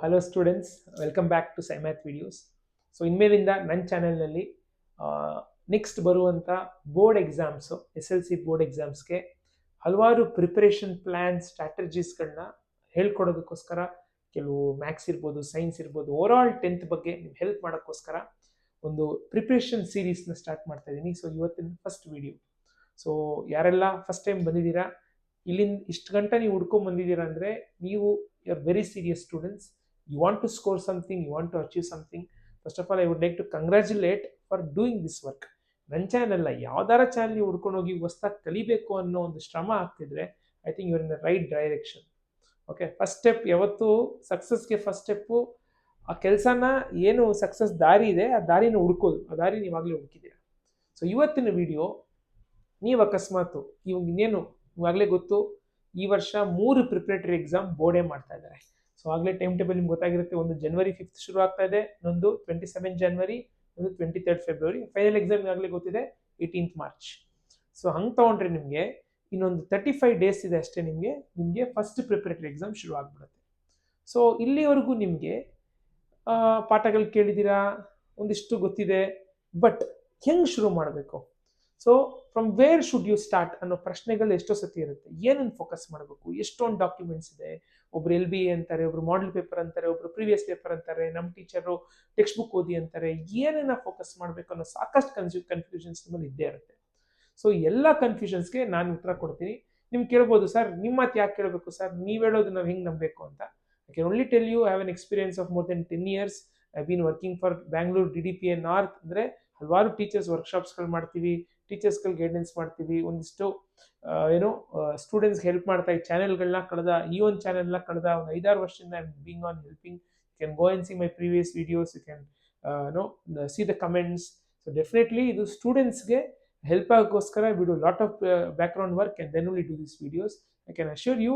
Hello students, welcome back to ಸೈಮ್ಯಾಥ್ videos. So ಇನ್ಮೇಲಿಂದ ನನ್ನ ಚಾನೆಲ್ನಲ್ಲಿ ನೆಕ್ಸ್ಟ್ ಬರುವಂಥ ಬೋರ್ಡ್ ಎಕ್ಸಾಮ್ಸು, SLC ಬೋರ್ಡ್ ಎಕ್ಸಾಮ್ಸ್ಗೆ ಹಲವಾರು ಪ್ರಿಪರೇಷನ್ ಪ್ಲ್ಯಾನ್ಸ್, ಸ್ಟ್ರಾಟಜೀಸ್ಗಳನ್ನ ಹೇಳ್ಕೊಡೋದಕ್ಕೋಸ್ಕರ ಕೆಲವು ಮ್ಯಾಥ್ಸ್ ಇರ್ಬೋದು, ಸೈನ್ಸ್ ಇರ್ಬೋದು, ಓವರಾಲ್ 10th ಬಗ್ಗೆ ನೀವು ಹೆಲ್ಪ್ ಮಾಡೋಕ್ಕೋಸ್ಕರ ಒಂದು ಪ್ರಿಪ್ರೇಷನ್ ಸೀರೀಸ್ನ ಸ್ಟಾರ್ಟ್ ಮಾಡ್ತಾ ಇದ್ದೀನಿ. ಸೊ ಇವತ್ತಿನ ಫಸ್ಟ್ ವಿಡಿಯೋ. ಸೊ ಯಾರೆಲ್ಲ ಫಸ್ಟ್ ಟೈಮ್ ಬಂದಿದ್ದೀರಾ, ಇಲ್ಲಿಂದ ಇಷ್ಟು ಗಂಟೆ ನೀವು ಹುಡ್ಕೊಂಡ್ ಬಂದಿದ್ದೀರಾ ಅಂದರೆ ನೀವು you are very serious students. You want to score something, you want to achieve something. First of all I would like to congratulate for doing this work. ನನ್ನ ಚಾನಲ್ ಅಲ್ಲ, ಯಾವ್ದಾರ ಚಾನಲ್ ನೀವು ಹುಡ್ಕೊಂಡು ಹೋಗಿ ಹೊಸ್ದಾಗಿ ಕಲಿಬೇಕು ಅನ್ನೋ ಒಂದು ಶ್ರಮ ಆಗ್ತಿದ್ರೆ I think you are in the right direction. Okay, first step ಯಾವತ್ತು ಸಕ್ಸಸ್ಗೆ ಫಸ್ಟ್ ಸ್ಟೆಪ್ಪು ಆ ಕೆಲಸನ ಏನು ಸಕ್ಸಸ್ ದಾರಿ ಇದೆ ಆ ದಾರಿನ ಹುಡ್ಕೋದು, ಆ ದಾರಿ ನೀವಾಗಲೇ ಹುಡುಕಿದ್ದೀರಾ. ಸೊ ಇವತ್ತಿನ ವಿಡಿಯೋ, ನೀವು ಅಕಸ್ಮಾತು ಇವಾಗ ಇನ್ನೇನು ಇವಾಗಲೇ ಗೊತ್ತು, ಈ ವರ್ಷ 3 ಪ್ರಿಪ್ರೇಟರಿ ಎಕ್ಸಾಮ್ ಬೋರ್ಡೇ ಮಾಡ್ತಾ ಇದ್ದಾರೆ. ಸೊ ಆಗಲೇ ಟೈಮ್ ಟೇಬಲ್ ನಿಮ್ಗೆ ಗೊತ್ತಾಗಿರುತ್ತೆ. ಒಂದು January 5th ಶುರು ಆಗ್ತಾ ಇದೆ, ಇನ್ನೊಂದು 27 January, ಒಂದು 23rd February. ಫೈನಲ್ ಎಕ್ಸಾಮ್ ಆಗಲೇ ಗೊತ್ತಿದೆ 18th March. ಸೊ ಹಂಗೆ ತೊಗೊಂಡ್ರೆ ನಿಮಗೆ ಇನ್ನೊಂದು 35 ಡೇಸ್ ಇದೆ ಅಷ್ಟೇ, ನಿಮಗೆ ಫಸ್ಟ್ ಪ್ರಿಪ್ರೇಟರಿ ಎಕ್ಸಾಮ್ ಶುರು ಆಗ್ಬಿಡುತ್ತೆ. ಸೊ ಇಲ್ಲಿವರೆಗೂ ನಿಮಗೆ ಪಾಠಗಳು ಕೇಳಿದ್ದೀರಾ, ಒಂದಿಷ್ಟು ಗೊತ್ತಿದೆ, ಬಟ್ ಹೆಂಗೆ ಶುರು ಮಾಡಬೇಕು? So from where should you start ಅನ್ನೋ ಪ್ರಶ್ನೆಗಳು ಎಷ್ಟೋ ಸತಿ ಇರುತ್ತೆ. ಏನನ್ನು ಫೋಕಸ್ ಮಾಡಬೇಕು, ಎಷ್ಟೊಂದು ಡಾಕ್ಯುಮೆಂಟ್ಸ್ ಇದೆ. ಒಬ್ರು LBA ಅಂತಾರೆ, ಒಬ್ರು ಮಾಡೆಲ್ ಪೇಪರ್ ಅಂತಾರೆ, ಒಬ್ರು ಪ್ರೀವಿಯಸ್ ಪೇಪರ್ ಅಂತಾರೆ, ನಮ್ಮ ಟೀಚರು ಟೆಕ್ಸ್ಟ್ ಬುಕ್ ಓದಿ ಅಂತಾರೆ. ಏನನ್ನ ಫೋಕಸ್ ಮಾಡಬೇಕು ಅನ್ನೋ ಸಾಕಷ್ಟು ಕನ್ಫ್ಯೂಷನ್ಸ್ ನಿಮ್ಮಲ್ಲಿ ಇದ್ದೇ ಇರುತ್ತೆ. ಸೊ ಎಲ್ಲ ಕನ್ಫ್ಯೂಷನ್ಸ್ಗೆ ನಾನು ಉತ್ತರ ಕೊಡ್ತೀನಿ. ನಿಮ್ಗೆ ಕೇಳ್ಬೋದು, ಸರ್ ನಿಮ್ಮ ಮಾತು ಯಾಕೆ ಕೇಳಬೇಕು ಸರ್, ನೀವು ಹೇಳೋದು ನಾವು ಹೆಂಗೆ ನಂಬಬೇಕು ಅಂತ. I can only tell you, I have an experience of more than 10 years. I been working for Bangalore DDPA north. ಅಂದರೆ ಹಲವಾರು ಟೀಚರ್ಸ್ ವರ್ಕ್ಶಾಪ್ಸ್ಗಳು ಮಾಡ್ತೀವಿ, ಟೀಚರ್ಸ್ಗಳು ಗೈಡೆನ್ಸ್ ಮಾಡ್ತೀವಿ, ಒಂದಿಷ್ಟು ಸ್ಟೂಡೆಂಟ್ಸ್ಗೆ ಹೆಲ್ಪ್ ಮಾಡ್ತಾ ಈ ಚಾನೆಲ್ಗಳನ್ನ ಈ ಒಂದು ಚಾನೆಲ್ನ ಕಳೆದ ಒಂದು 5-6 ವರ್ಷದಿಂದ being on helping. You can go and see my previous videos, you can see the comments. So definitely ಇದು ಸ್ಟೂಡೆಂಟ್ಸ್ಗೆ ಹೆಲ್ಪ್ ಆಗೋಕ್ಕೋಸ್ಕರ we do lot of background work and then only do this videos. I can assure you,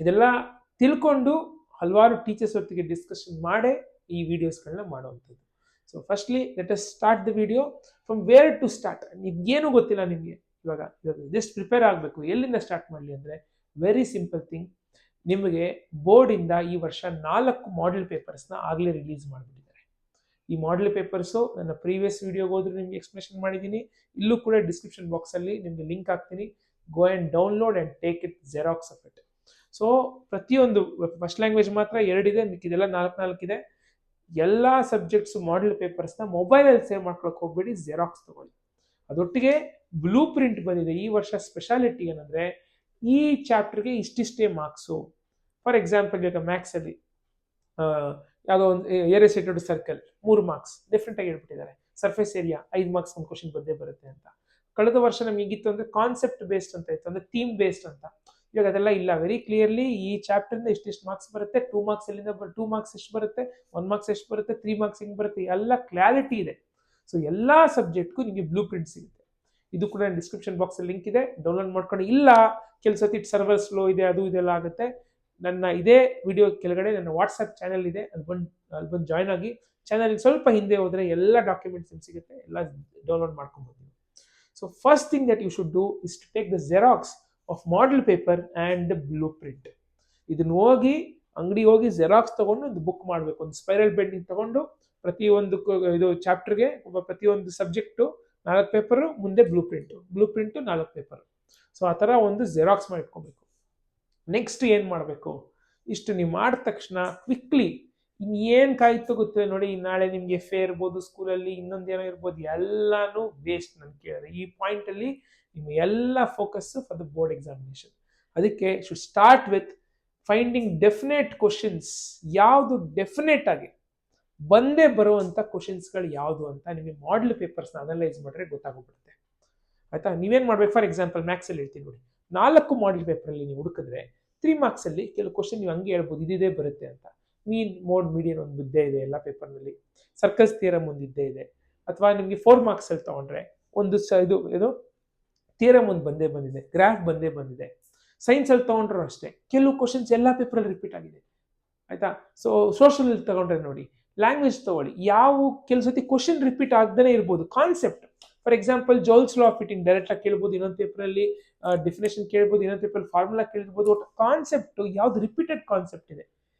ಇದೆಲ್ಲ ತಿಳ್ಕೊಂಡು ಹಲವಾರು teachers ಹೊತ್ತಿಗೆ discussion ಮಾಡೇ ಈ ವಿಡಿಯೋಸ್ಗಳನ್ನ ಮಾಡುವಂಥದ್ದು. So firstly let us start the video. From where to start. ನಿಮ್ಗೇನು ಗೊತ್ತಿಲ್ಲ, ನಿಮಗೆ ಇವಾಗ ಜಸ್ಟ್ ಪ್ರಿಪೇರ್ ಆಗಬೇಕು, ಎಲ್ಲಿಂದ ಸ್ಟಾರ್ಟ್ ಮಾಡಲಿ ಅಂದರೆ ವೆರಿ ಸಿಂಪಲ್ ಥಿಂಗ್. ನಿಮಗೆ ಬೋರ್ಡಿಂದ ಈ ವರ್ಷ 4 ಮಾಡೆಲ್ ಪೇಪರ್ಸ್ನ ಆಗಲೇ ರಿಲೀಸ್ ಮಾಡಿಬಿಟ್ಟಿದ್ದಾರೆ. ಈ ಮಾಡೆಲ್ ಪೇಪರ್ಸು ನನ್ನ ಪ್ರೀವಿಯಸ್ ವಿಡಿಯೋಗೆ ಹೋದ್ರೆ ನಿಮಗೆ ಎಕ್ಸ್ಪ್ಲೇಷನ್ ಮಾಡಿದ್ದೀನಿ. ಇಲ್ಲೂ ಕೂಡ ಡಿಸ್ಕ್ರಿಪ್ಷನ್ ಬಾಕ್ಸಲ್ಲಿ ನಿಮಗೆ ಲಿಂಕ್ ಹಾಕ್ತೀನಿ. Go and download and take it, xerox of it. So ಪ್ರತಿಯೊಂದು ಫಸ್ಟ್ ಲ್ಯಾಂಗ್ವೇಜ್ ಮಾತ್ರ 2 ಇದೆ, ಮಿಕ್ಕಿದೆಲ್ಲ 4 ಇದೆ. ಎಲ್ಲ ಸಬ್ಜೆಕ್ಟ್ಸ್ ಮಾಡೆಲ್ ಪೇಪರ್ಸ್ನ ಮೊಬೈಲಲ್ಲಿ ಸೇವ್ ಮಾಡ್ಕೊಳಕ್ಕೆ ಹೋಗ್ಬೇಡಿ, ಜೆರಾಕ್ಸ್ ತಗೊಳ್ಳಿ. ಅದೊಟ್ಟಿಗೆ ಬ್ಲೂ ಪ್ರಿಂಟ್ ಬಂದಿದೆ. ಈ ವರ್ಷ ಸ್ಪೆಷಾಲಿಟಿ ಏನಂದರೆ ಈ ಚಾಪ್ಟರ್ಗೆ ಇಷ್ಟಿಷ್ಟೇ ಮಾರ್ಕ್ಸು. ಫಾರ್ ಎಕ್ಸಾಂಪಲ್, ಇವಾಗ ಮ್ಯಾಥ್ಸಲ್ಲಿ ಯಾವುದೋ ಒಂದು ಏರಿಯಾ ಸೆಟೆಡ್ ಸರ್ಕಲ್ 3 ಮಾರ್ಕ್ಸ್ ಡೆಫಿನೆಟಾಗಿ ಹೇಳ್ಬಿಟ್ಟಿದ್ದಾರೆ. ಸರ್ಫೇಸ್ ಏರಿಯಾ 5 ಮಾರ್ಕ್ಸ್ ಒಂದು ಕ್ವಶನ್ ಬಂದೇ ಬರುತ್ತೆ ಅಂತ. ಕಳೆದ ವರ್ಷ ನಮಗೆ ಈಗಿತ್ತು ಅಂದರೆ ಕಾನ್ಸೆಪ್ಟ್ ಬೇಸ್ಡ್ ಅಂತ ಇತ್ತು, ಅಂದರೆ ಥೀಮ್ ಬೇಸ್ಡ್ ಅಂತ. ಇವಾಗ ಅದೆಲ್ಲ ಇಲ್ಲ. ವೆರಿ ಕ್ಲಿಯರ್ಲಿ ಈ ಚಾಪ್ಟರ್ನ ಇಷ್ಟಿಷ್ಟು ಮಾರ್ಕ್ಸ್ ಬರುತ್ತೆ, 2 ಮಾರ್ಕ್ಸ್ ಎಲ್ಲಿಂದ 2 ಮಾರ್ಕ್ಸ್ ಎಷ್ಟು ಬರುತ್ತೆ, 1 ಮಾರ್ಕ್ಸ್ ಎಷ್ಟು ಬರುತ್ತೆ, 3 ಮಾರ್ಕ್ಸ್ ಹಿಂಗೆ ಬರುತ್ತೆ, ಎಲ್ಲ ಕ್ಲಾರಿಟಿ ಇದೆ. ಸೊ ಎಲ್ಲ ಸಬ್ಜೆಕ್ಟ್ಗೂ ನಿಮಗೆ ಬ್ಲೂ ಪ್ರಿಂಟ್ ಸಿಗುತ್ತೆ. ಇದು ಕೂಡ ಡಿಸ್ಕ್ರಿಪ್ಷನ್ ಬಾಕ್ಸಲ್ಲಿ ಲಿಂಕ್ ಇದೆ, ಡೌನ್ಲೋಡ್ ಮಾಡ್ಕೊಂಡು. ಇಲ್ಲ ಕೆಲವು ಸತಿ ಸರ್ವರ್ ಸ್ಲೋ ಇದೆ, ಅದು ಇದೆಲ್ಲ ಆಗುತ್ತೆ, ನನ್ನ ಇದೇ ವಿಡಿಯೋ ಕೆಳಗಡೆ ನನ್ನ ವಾಟ್ಸಪ್ ಚಾನಲ್ ಇದೆ, ಅಲ್ಲಿ ಬಂದು ಜಾಯ್ನ್ ಆಗಿ. ಚಾನಲ್ಗೆ ಸ್ವಲ್ಪ ಹಿಂದೆ ಹೋದರೆ ಎಲ್ಲ ಡಾಕ್ಯುಮೆಂಟ್ಸ್ ನಿಮ್ಗೆ ಸಿಗುತ್ತೆ, ಎಲ್ಲ ಡೌನ್ಲೋಡ್ ಮಾಡ್ಕೊಬೋದು. So first thing that you should do is to take the xerox of model paper and the blue print. ಇದನ್ನು ಹೋಗಿ ಅಂಗಡಿಗೆ ಹೋಗಿ ಜೆರಾಕ್ಸ್ ತೊಗೊಂಡು ಒಂದು ಬುಕ್ ಮಾಡಬೇಕು. ಒಂದು ಸ್ಪೈರಲ್ ಬೆಂಡಿಂಗ್ ತೊಗೊಂಡು ಪ್ರತಿಯೊಂದು ಇದು ಚಾಪ್ಟರ್ಗೆ ಪ್ರತಿಯೊಂದು ಸಬ್ಜೆಕ್ಟು 4 ಪೇಪರು, ಮುಂದೆ ಬ್ಲೂ ಪ್ರಿಂಟು 4 ಪೇಪರು. ಸೊ ಆ ಥರ ಒಂದು ಜೆರಾಕ್ಸ್ ಮಾಡಿಟ್ಕೊಬೇಕು. ನೆಕ್ಸ್ಟ್ ಏನು ಮಾಡಬೇಕು, ಇಷ್ಟು ನೀವು ಮಾಡಿದ ತಕ್ಷಣ ಕ್ವಿಕ್ಲಿ ಇನ್ನೇನು ಕಾಯ್ತು ಗೊತ್ತಿಲ್ಲ ನೋಡಿ. ನಾಳೆ ನಿಮಗೆ ಫೇರ್ ಇರ್ಬೋದು, ಸ್ಕೂಲಲ್ಲಿ ಇನ್ನೊಂದು ಏನೋ ಇರ್ಬೋದು, ಎಲ್ಲನೂ ವೇಸ್ಟ್. ನಾನು ಕೇಳಿದ್ರೆ ಈ ಪಾಯಿಂಟಲ್ಲಿ ನಿಮ್ಮ ಎಲ್ಲ focus for the board examination. ಅದಕ್ಕೆ should start with finding definite questions. ಯಾವುದು ಡೆಫಿನೆಟ್ ಆಗಿ ಬಂದೇ ಬರುವಂಥ ಕ್ವಶನ್ಸ್ಗಳು ಯಾವುದು ಅಂತ ನಿಮಗೆ ಮಾಡೆಲ್ ಪೇಪರ್ಸ್ನ ಅನಲೈಸ್ ಮಾಡಿದ್ರೆ ಗೊತ್ತಾಗ್ಬಿಡುತ್ತೆ. ಆಯಿತಾ? ನೀವೇನು ಮಾಡಬೇಕು, ಫಾರ್ ಎಕ್ಸಾಂಪಲ್ ಮ್ಯಾಥ್ಸಲ್ಲಿ ಹೇಳ್ತೀನಿ ನೋಡಿ, 4 ಮಾಡೆಲ್ ಪೇಪರಲ್ಲಿ ನೀವು ಹುಡುಕಿದ್ರೆ 3 ಮಾರ್ಕ್ಸಲ್ಲಿ ಕೆಲವು ಕ್ವಶನ್ ನೀವು ಹಂಗೆ ಹೇಳ್ಬೋದು, ಇದೇ ಬರುತ್ತೆ ಅಂತ. ಮೀನ್ ಮೋಡ್ ಮೀಡಿಯನ್ ಒಂದು ಇದ್ದೇ ಇದೆ ಎಲ್ಲ ಪೇಪರ್ನಲ್ಲಿ. ಸರ್ಕಲ್ಸ್ ಥಿಯರಮ್ ಒಂದು ಇದ್ದೇ ಇದೆ. ಅಥವಾ ನಿಮಗೆ 4 ಮಾರ್ಕ್ಸಲ್ಲಿ ತೊಗೊಂಡ್ರೆ ಒಂದು ಇದು ಥಿಯರಮ್ ಒಂದು ಬಂದೇ ಬಂದಿದೆ, ಗ್ರಾಫ್ ಬಂದೇ ಬಂದಿದೆ. ಸೈನ್ಸಲ್ಲಿ ತೊಗೊಂಡ್ರು ಅಷ್ಟೇ ಕೆಲವು ಕ್ವಶನ್ಸ್ ಎಲ್ಲ ಪೇಪರಲ್ಲಿ ರಿಪೀಟ್ ಆಗಿದೆ. ಆಯಿತಾ? ಸೊ ಸೋಷಲ್ ತಗೊಂಡ್ರೆ ನೋಡಿ, ಲ್ಯಾಂಗ್ವೇಜ್ ತೊಗೊಳ್ಳಿ, ಕೆಲವು ಸತಿ ಕ್ವಶನ್ ರಿಪೀಟ್ ಆಗದೇ ಇರ್ಬೋದು. Concept, for example joules law of fitting ಡೈರೆಕ್ಟಾಗಿ ಕೇಳ್ಬೋದು, ಇನ್ನೊಂದು ಪೇಪರಲ್ಲಿ ಡೆಫಿನೇಷನ್ ಕೇಳ್ಬೋದು, ಇನ್ನೊಂದು ಪೇಪರಲ್ಲಿ ಫಾರ್ಮುಲಾ ಕೇಳಿರ್ಬೋದು. ಒಟ್ಟು ಕಾನ್ಸೆಪ್ಟು ಯಾವ್ದು ರಿಪೀಟೆಡ್ ಕಾನ್ಸೆಪ್ಟ್ ಇದೆ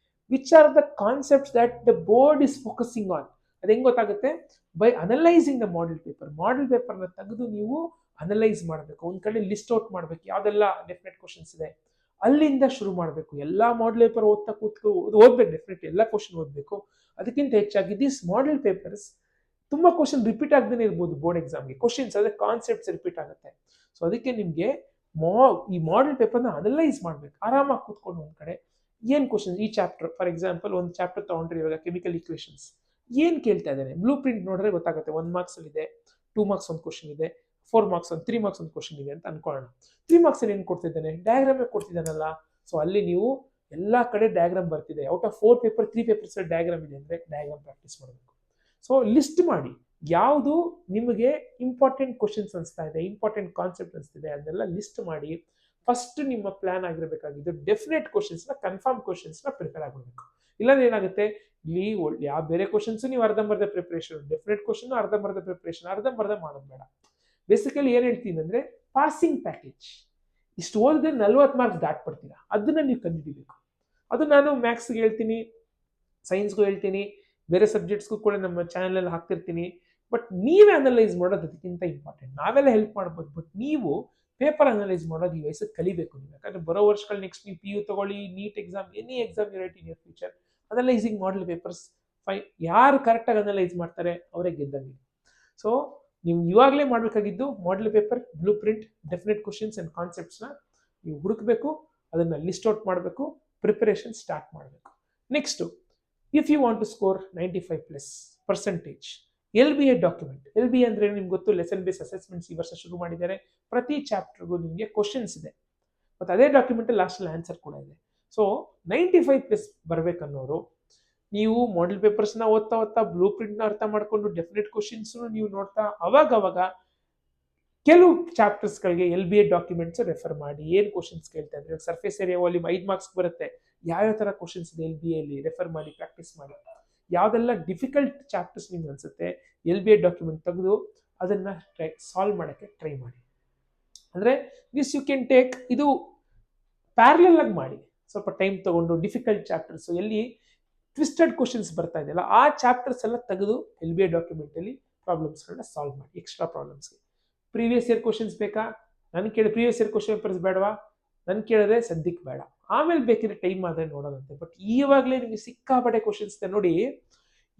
which are the concepts that the board is focusing on. ಅದು ಹೆಂಗೆ ಗೊತ್ತಾಗುತ್ತೆ? ಬೈ ಅನಲೈಸಿಂಗ್ ದ ಮಾಡೆಲ್ ಪೇಪರ್ನ ತೆಗೆದು ನೀವು ಅನಲೈಸ್ ಮಾಡಬೇಕು. ಒಂದು ಕಡೆ ಲಿಸ್ಟ್ ಔಟ್ ಮಾಡಬೇಕು ಯಾವ್ದೆಲ್ಲ ಡೆಫಿನೆಟ್ ಕ್ವಶನ್ಸ್ ಇದೆ, ಅಲ್ಲಿಂದ ಶುರು ಮಾಡಬೇಕು. ಎಲ್ಲ ಮಾಡೆಲ್ ಪೇಪರ್ ಓದ್ಬೇಕು, ಡೆಫಿನೆಟ್ ಎಲ್ಲ ಕ್ವಶನ್ ಓದಬೇಕು. ಅದಕ್ಕಿಂತ ಹೆಚ್ಚಾಗಿ ದಿಸ್ ಮಾಡೆಲ್ ಪೇಪರ್ಸ್ ತುಂಬಾ ಕ್ವಶನ್ ರಿಪೀಟ್ ಆಗದೇ ಇರ್ಬೋದು ಬೋರ್ಡ್ ಎಕ್ಸಾಮ್ಗೆ. ಕ್ವಶನ್ಸ್ ಅದೇ ಕಾನ್ಸೆಪ್ಟ್ಸ್ ರಿಪೀಟ್ ಆಗುತ್ತೆ. ಸೊ ಅದಕ್ಕೆ ನಿಮಗೆ ಈ ಮಾಡೆಲ್ ಪೇಪರ್ನ ಅನಲೈಸ್ ಮಾಡ್ಬೇಕು ಆರಾಮಾಗಿ ಕೂತ್ಕೊಂಡು. ಒಂದ್ ಕಡೆ ಏನ್ ಕ್ವಶನ್ ಈ ಚಾಪ್ಟರ್, ಫಾರ್ ಎಕ್ಸಾಂಪಲ್ ಒಂದು ಚಾಪ್ಟರ್ ತಗೊಂಡ್ರೆ ಇವಾಗ ಕೆಮಿಕಲ್ ಈಕ್ವೇಷನ್ಸ್ ಏನ್ ಕೇಳ್ತಾ ಇದ್ದಾನೆ, ಬ್ಲೂ ಪ್ರಿಂಟ್ ನೋಡಿದ್ರೆ ಗೊತ್ತಾಗುತ್ತೆ. 1 ಮಾರ್ಕ್ಸ್ ಅಲ್ಲಿ ಇದೆ, 2 ಮಾರ್ಕ್ಸ್ ಒಂದು ಕ್ವಶನ್ ಇದೆ, 4 ಮಾರ್ಕ್ಸ್ ಒಂದು 3 ಮಾರ್ಕ್ಸ್ ಒಂದು ಕ್ವಶನ್ ಇದೆ ಅಂತ ಅನ್ಕೊಳ್ಳೋಣ. 3 ಮಾರ್ಕ್ಸ್ ಅಲ್ಲಿ ಏನ್ ಕೊಡ್ತಿದ್ದಾನೆ, ಡಯಾಗ್ರಾಮ್ ಕೊಡ್ತಿದ್ದಾನಲ್ಲ. ಸೊ ಅಲ್ಲಿ ನೀವು ಎಲ್ಲಾ ಕಡೆ ಡಯಾಗ್ರಾಮ್ ಬರ್ತಿದೆ. Out of 4 paper 3 papers diagram ಇದೆ ಅಂದ್ರೆ ಡಯಾಗ್ರಾಮ್ ಪ್ರಾಕ್ಟೀಸ್ ಮಾಡಬೇಕು. ಸೊ ಲಿಸ್ಟ್ ಮಾಡಿ ಯಾವುದು ನಿಮಗೆ ಇಂಪಾರ್ಟೆಂಟ್ ಕ್ವಶನ್ಸ್ ಅನಿಸ್ತಾ ಇದೆ, ಇಂಪಾರ್ಟೆಂಟ್ ಕಾನ್ಸೆಪ್ಟ್ ಅನಿಸ್ತಿದೆ, ಅದನ್ನೆಲ್ಲ ಲಿಸ್ಟ್ ಮಾಡಿ. ಫಸ್ಟ್ ನಿಮ್ಮ ಪ್ಲಾನ್ ಆಗಿರಬೇಕಾಗಿದ್ದು ಡೆಫಿನೆಟ್ ಕ್ವಶನ್ಸ್ನ, ಕನ್ಫರ್ಮ್ ಕ್ವಶನ್ಸ್ನ ಪ್ರಿಪೇರ್ ಆಗಬೇಕು. ಇಲ್ಲಾಂದ್ರೆ ಏನಾಗುತ್ತೆ, ಇಲ್ಲಿ ಯಾವ ಬೇರೆ ಕ್ವಶನ್ಸ್ ನೀವು ಅರ್ಧಂಬರ್ಧ ಪ್ರಿಪರೇಷನ್, ಡೆಫಿನೆಟ್ ಕ್ವಶನ್ ಅರ್ಧಂಬರ್ಧ ಪ್ರಿಪರೇಷನ್, ಅರ್ಧಂಬರ್ಧ ಮಾಡೋದು ಬೇಡ. ಬೇಸಿಕಲಿ ಏನ್ ಹೇಳ್ತೀನಿ ಅಂದ್ರೆ ಪಾಸಿಂಗ್ ಪ್ಯಾಕೇಜ್. ಇಷ್ಟು ಓದಿದ್ರೆ 40 ಮಾರ್ಕ್ಸ್ ದಾಟ್ಬಿಡ್ತೀರಾ, ಅದನ್ನ ನೀವು ಕಂಡುಹಿಡಿಬೇಕು. ಅದು ನಾನು ಮ್ಯಾಥ್ಸ್ಗೆ ಹೇಳ್ತೀನಿ, ಸೈನ್ಸ್ಗೂ ಹೇಳ್ತೀನಿ, ಬೇರೆ ಸಬ್ಜೆಕ್ಟ್ಸ್ಗೂ ಕೂಡ ನಮ್ಮ ಚಾನಲಲ್ಲಿ ಹಾಕ್ತಿರ್ತೀನಿ. ಬಟ್ ನೀವೇ ಅನಲೈಸ್ ಮಾಡೋದು ಅದಕ್ಕಿಂತ ಇಂಪಾರ್ಟೆಂಟ್. ನಾವೆಲ್ಲ ಹೆಲ್ಪ್ ಮಾಡ್ಬೋದು, ಬಟ್ ನೀವು ಪೇಪರ್ ಅನಲೈಸ್ ಮಾಡೋದು ಈ ವಯಸ್ಸಿಗೆ ಕಲಿಬೇಕು ನೀವು. ಯಾಕಂದ್ರೆ ಬರೋ ವರ್ಷಗಳು ನೆಕ್ಸ್ಟ್ ನೀವು PU ತಗೊಳ್ಳಿ, NEET exam, any exam you write in your future, analysing model papers ಯಾರು ಕರೆಕ್ಟಾಗಿ ಅನಲೈಸ್ ಮಾಡ್ತಾರೆ ಅವರೇ ಗೆದ್ದಂಗೆ. ಸೊ ನೀವು ಇವಾಗಲೇ ಮಾಡಬೇಕಾಗಿದ್ದು model paper, blue print, definite questions and ಕಾನ್ಸೆಪ್ಟ್ಸ್ನ ನೀವು ಹುಡುಕಬೇಕು, ಅದನ್ನ ಲಿಸ್ಟ್ ಔಟ್ ಮಾಡಬೇಕು, ಪ್ರಿಪರೇಷನ್ ಸ್ಟಾರ್ಟ್ ಮಾಡಬೇಕು. Next, if you want to score 95+%, LBA document. LBA ಅಂದ್ರೆ ನಿಮ್ಗೆ ಗೊತ್ತು, ಲೆಸನ್ ಬೇಸ್ ಅಸೆಸ್ಮೆಂಟ್ಸ್ ಈ ವರ್ಷ ಶುರು ಮಾಡಿದ್ದಾರೆ. ಪ್ರತಿ ಚಾಪ್ಟರ್ಗೂ ನಿಮಗೆ ಕ್ವಶನ್ಸ್ ಇದೆ, ಮತ್ತು ಅದೇ ಡಾಕ್ಯುಮೆಂಟ್ ಲಾಸ್ಟಲ್ಲಿ ಆನ್ಸರ್ ಕೂಡ ಇದೆ. ಸೊ 95+ ಬರ್ಬೇಕನ್ನೋರು ನೀವು ಮಾಡೆಲ್ ಪೇಪರ್ಸ್ನ ಓದ್ತಾ ಬ್ಲೂ ಪ್ರಿಂಟ್ನ ಅರ್ಥ ಮಾಡ್ಕೊಂಡು ಡೆಫಿನೆಟ್ ಕ್ವಶನ್ಸ್ ನೀವು ನೋಡ್ತಾ ಅವಾಗ ಕೆಲವು ಚಾಪ್ಟರ್ಸ್ಗಳಿಗೆ LBA ಡಾಕ್ಯುಮೆಂಟ್ಸ್ ರೆಫರ್ ಮಾಡಿ. ಏನು ಕ್ವಶನ್ಸ್ ಕೇಳ್ತಾ ಇದ್ರೆ ಸರ್ಫೇಸ್ ಏರಿಯಾ ವಾಲ್ಯೂಮ್ 5 ಮಾರ್ಕ್ಸ್ ಬರುತ್ತೆ, ಯಾವ್ಯಾವ ಥರ ಕ್ವಶನ್ಸ್ ಇದೆ LBA ಅಲ್ಲಿ ರೆಫರ್ ಮಾಡಿ, ಪ್ರಾಕ್ಟೀಸ್ ಮಾಡಿ. ಯಾವುದೆಲ್ಲ ಡಿಫಿಕಲ್ಟ್ ಚಾಪ್ಟರ್ಸ್ ನಿಮ್ಗೆ ಅನ್ಸುತ್ತೆ LBA ಡಾಕ್ಯುಮೆಂಟ್ ತೆಗೆದು ಅದನ್ನ ಸಾಲ್ವ್ ಮಾಡೋಕ್ಕೆ ಟ್ರೈ ಮಾಡಿ. ಅಂದರೆ ದಿಸ್ ಯು ಕ್ಯಾನ್ ಟೇಕ್, ಇದು ಪ್ಯಾರಲಲ್ ಆಗಿ ಮಾಡಿ, ಸ್ವಲ್ಪ ಟೈಮ್ ತಗೊಂಡು. ಡಿಫಿಕಲ್ಟ್ ಚಾಪ್ಟರ್ಸ್ ಎಲ್ಲಿ ಟ್ವಿಸ್ಟೆಡ್ ಕ್ವಶನ್ಸ್ ಬರ್ತಾ ಇದೆಯಲ್ಲ ಆ ಚಾಪ್ಟರ್ಸ್ ಎಲ್ಲ ತೆಗೆದು LBA ಡಾಕ್ಯುಮೆಂಟಲ್ಲಿ ಪ್ರಾಬ್ಲಮ್ಸ್ಗಳನ್ನ ಸಾಲ್ವ್ ಮಾಡಿ. ಎಕ್ಸ್ಟ್ರಾ ಪ್ರಾಬ್ಲಮ್ಸ್ಗೆ ಪ್ರೀವಿಯಸ್ ಇಯರ್ ಕ್ವಶನ್ಸ್ ಬೇಕಾ, ನನ್ ಕೇಳಿದ್ರೆ ಪ್ರೀವಿಯಸ್ ಇಯರ್ ಕ್ವಶನ್ ಪೇಪರ್ಸ್ ಬೇಡವಾ, ನನ್ ಕೇಳಿದ್ರೆ ಸದ್ಯಕ್ಕೆ ಬೇಡ, ಆಮೇಲೆ ಬೇಕಿದ್ರೆ ಟೈಮ್ ಆದ್ರೆ ನೋಡೋದಂತೆ. ಬಟ್ ಈವಾಗಲೇ ನಿಮಗೆ ಸಿಕ್ಕಾಪಟ್ಟೆ ಕ್ವಶನ್ಸ್ ಇದೆ ನೋಡಿ.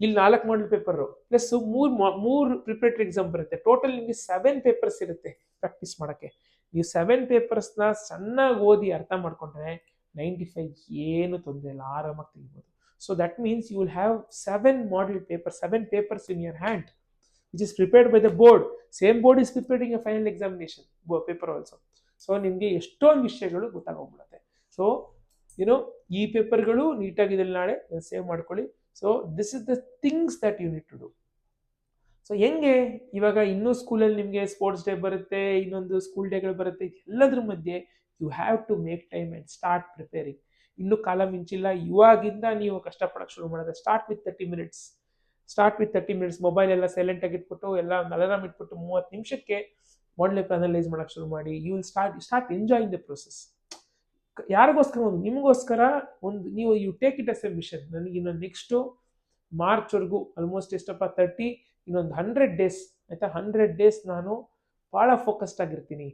ಇಲ್ಲಿ 4 model paper plus 3 preparatory exam ಬರುತ್ತೆ. ಟೋಟಲ್ ನಿಮಗೆ 7 ಪೇಪರ್ಸ್ ಇರುತ್ತೆ ಪ್ರಾಕ್ಟೀಸ್ ಮಾಡೋಕ್ಕೆ. ನೀವು 7 ಪೇಪರ್ಸ್ನ ಚೆನ್ನಾಗಿ ಓದಿ ಅರ್ಥ ಮಾಡ್ಕೊಂಡ್ರೆ 95 ಏನು ತೊಂದರೆ ಇಲ್ಲ, ಆರಾಮಾಗಿ ತೆಗಿಬೋದು. So that means you will have 7 model paper, 7 papers in your hand, which is prepared by the board. Same board is preparing a final examination paper also. So ನಿಮಗೆ ಎಷ್ಟೊಂದು ವಿಷಯಗಳು ಗೊತ್ತಾಗೋಗ್ಬಿಡುತ್ತೆ. ಸೊ ಈ ಪೇಪರ್ಗಳು ನೀಟಾಗಿ ಇದ್ರಲ್ಲಿ ನಾಳೆ ಸೇವ್ ಮಾಡ್ಕೊಳ್ಳಿ. So this is the things that you need to do. So ಹೆಂಗೆ ಇವಾಗ ಇನ್ನೂ ಸ್ಕೂಲಲ್ಲಿ ನಿಮಗೆ ಸ್ಪೋರ್ಟ್ಸ್ ಡೇ ಬರುತ್ತೆ, ಇನ್ನೊಂದು ಸ್ಕೂಲ್ ಡೇಗಳು ಬರುತ್ತೆ, ಎಲ್ಲದ್ರ ಮಧ್ಯೆ you have to make time and start preparing. ಇನ್ನೂ ಕಾಲ ಮಿಂಚಿಲ್ಲ, ಇವಾಗಿಂದ ನೀವು ಕಷ್ಟಪಡೋಕ್ಕೆ ಶುರು ಮಾಡಿದ್ರೆ ಸ್ಟಾರ್ಟ್ ವಿತ್ 30 ಮಿನಿಟ್ಸ್. ಮೊಬೈಲ್ ಎಲ್ಲ ಸೈಲೆಂಟ್ ಆಗಿ ಇಟ್ಬಿಟ್ಟು, ಎಲ್ಲ ಒಂದು ಅಲಾರಾಮ್ ಇಟ್ಬಿಟ್ಟು 30 ನಿಮಿಷಕ್ಕೆ ಮಾಡೆಲ್ ಪೇಪರ್ ಅನಲೈಸ್ ಮಾಡೋಕ್ಕೆ ಶುರು ಮಾಡಿ. You will start enjoying the process. ಯಾರಿಗೋಸ್ಕರ, ನಿಮಗೋಸ್ಕರ ನೀವು you take it as a mission. ನನಗೆ ಇನ್ನೊಂದು ನೆಕ್ಸ್ಟು ಮಾರ್ಚ್ವರೆಗೂ ಆಲ್ಮೋಸ್ಟ್ ಎಷ್ಟಪ್ಪ 30, ಇನ್ನೊಂದು 100 ಡೇಸ್ ಆಯ್ತಾ, 100 ಡೇಸ್ ನಾನು ಭಾಳ ಫೋಕಸ್ಡ್ ಆಗಿರ್ತೀನಿ,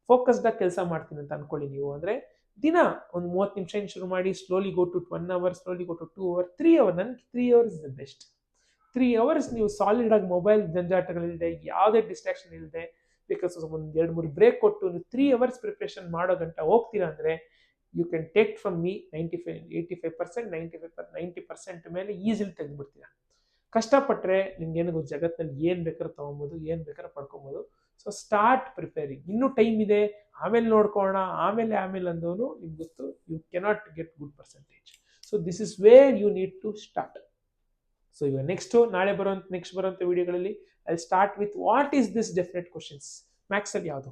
ಫೋಕಸ್ಡಾಗಿ ಕೆಲಸ ಮಾಡ್ತೀನಿ ಅಂತ ಅನ್ಕೊಳ್ಳಿ ನೀವು. ಅಂದರೆ ದಿನ ಒಂದು 30 ನಿಮಿಷ ಶುರು ಮಾಡಿ, slowly go to 1 hour, slowly go to 2 hour, 3 hour. ನನಗೆ 3 hours is the best. 3 hours ನೀವು ಸಾಲಿಡ್ ಆಗಿ ಮೊಬೈಲ್ ಜಂಜಾಟಗಳಿಲ್ಲದೆ, ಯಾವುದೇ ಡಿಸ್ಟ್ರಾಕ್ಷನ್ ಇಲ್ಲದೆ, ಬೇಕಾದ್ರೆ ಒಂದು 2-3 ಬ್ರೇಕ್ ಕೊಟ್ಟು ನೀವು 3 hours ಪ್ರಿಪ್ರೇಷನ್ ಮಾಡೋ ಗಂಟ ಹೋಗ್ತೀರಾ ಅಂದರೆ you can take from me 85%, 90% ಮೇಲೆ ಈಸಿಲಿ ತೆಗೆದುಬಿಡ್ತೀರಾ. ಕಷ್ಟಪಟ್ಟರೆ ನಿಮ್ಗೇನಿಗೂ ಜಗತ್ತಿನಲ್ಲಿ ಏನು ಬೇಕಾದ್ರೂ ತೊಗೊಬೋದು, ಏನು ಬೇಕಾದ್ರೂ ಪಡ್ಕೊಬೋದು. So start preparing. ಇನ್ನೂ ಟೈಮ್ ಇದೆ, ಆಮೇಲೆ ನೋಡ್ಕೊಳ್ಳೋಣ, ಆಮೇಲೆ ಅಂದವನು ನಿಮ್ಗೆ ಗೊತ್ತು, you cannot get good percentage. So this is where you need to start. So ಇವಾಗ ನೆಕ್ಸ್ಟ್ ಬರುವಂಥ ವಿಡಿಯೋಗಳಲ್ಲಿ I start with what is this definite questions. ಮ್ಯಾಥ್ಸಲ್ಲಿ ಯಾವುದು,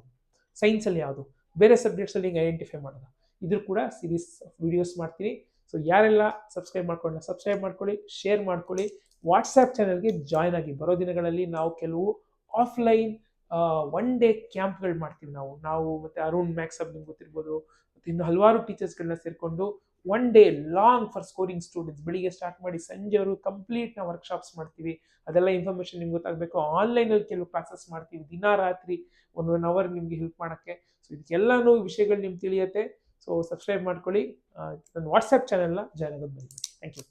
ಸೈನ್ಸಲ್ಲಿ ಯಾವುದು, ಬೇರೆ ಸಬ್ಜೆಕ್ಟ್ಸಲ್ಲಿ ಹಿಂಗೆ ಐಡೆಂಟಿಫೈ ಮಾಡೋದು, ಇದ್ರ ಕೂಡ ಸೀರೀಸ್ ವಿಡಿಯೋಸ್ ಮಾಡ್ತೀನಿ. ಸೊ ಯಾರೆಲ್ಲ ಸಬ್ಸ್ಕ್ರೈಬ್ ಮಾಡ್ಕೊಳ್ಳಿ, ಶೇರ್ ಮಾಡ್ಕೊಳ್ಳಿ. ವಾಟ್ಸ್ಆ್ಯಪ್ ಚಾನಲ್ಗೆ ಜಾಯ್ನ್ ಆಗಿ. ಬರೋ ದಿನಗಳಲ್ಲಿ ನಾವು ಕೆಲವು ಆಫ್ಲೈನ್ 1 day ಕ್ಯಾಂಪ್ಗಳು ಮಾಡ್ತೀವಿ ನಾವು ಮತ್ತು ಅರುಣ್ ಮ್ಯಾಕ್ಸ್ ಹಬ್ ನಿಮ್ಗೆ ಗೊತ್ತಿರ್ಬೋದು, ಮತ್ತು ಇನ್ನು ಹಲವಾರು ಟೀಚರ್ಸ್ಗಳನ್ನ ಸೇರಿಕೊಂಡು one day long for scoring students. ಬೆಳಿಗ್ಗೆ ಸ್ಟಾರ್ಟ್ ಮಾಡಿ ಸಂಜೆವರೆಗೂ ಕಂಪ್ಲೀಟ್ ನಾವು ವರ್ಕ್ಶಾಪ್ಸ್ ಮಾಡ್ತೀವಿ. ಅದೆಲ್ಲ ಇನ್ಫಾರ್ಮೇಷನ್ ನಿಮ್ಗೆ ಗೊತ್ತಾಗಬೇಕು. ಆನ್ಲೈನಲ್ಲಿ ಕೆಲವು ಕ್ಲಾಸಸ್ ಮಾಡ್ತೀವಿ, ದಿನ ರಾತ್ರಿ 1 ಅವರ್ ನಿಮಗೆ ಹೆಲ್ಪ್ ಮಾಡೋಕ್ಕೆ. ಸೊ ಇದಕ್ಕೆಲ್ಲನೂ ವಿಷಯಗಳು ನಿಮ್ಗೆ ತಿಳಿಯುತ್ತೆ. ಸೊ ಸಬ್ಸ್ಕ್ರೈಬ್ ಮಾಡ್ಕೊಳ್ಳಿ. ನನ್ನ ವಾಟ್ಸಪ್ ಚಾನೆಲ್ನ ಜಾಯ್ನ್ ಆಗೋದು ಬನ್ನಿ. Thank you.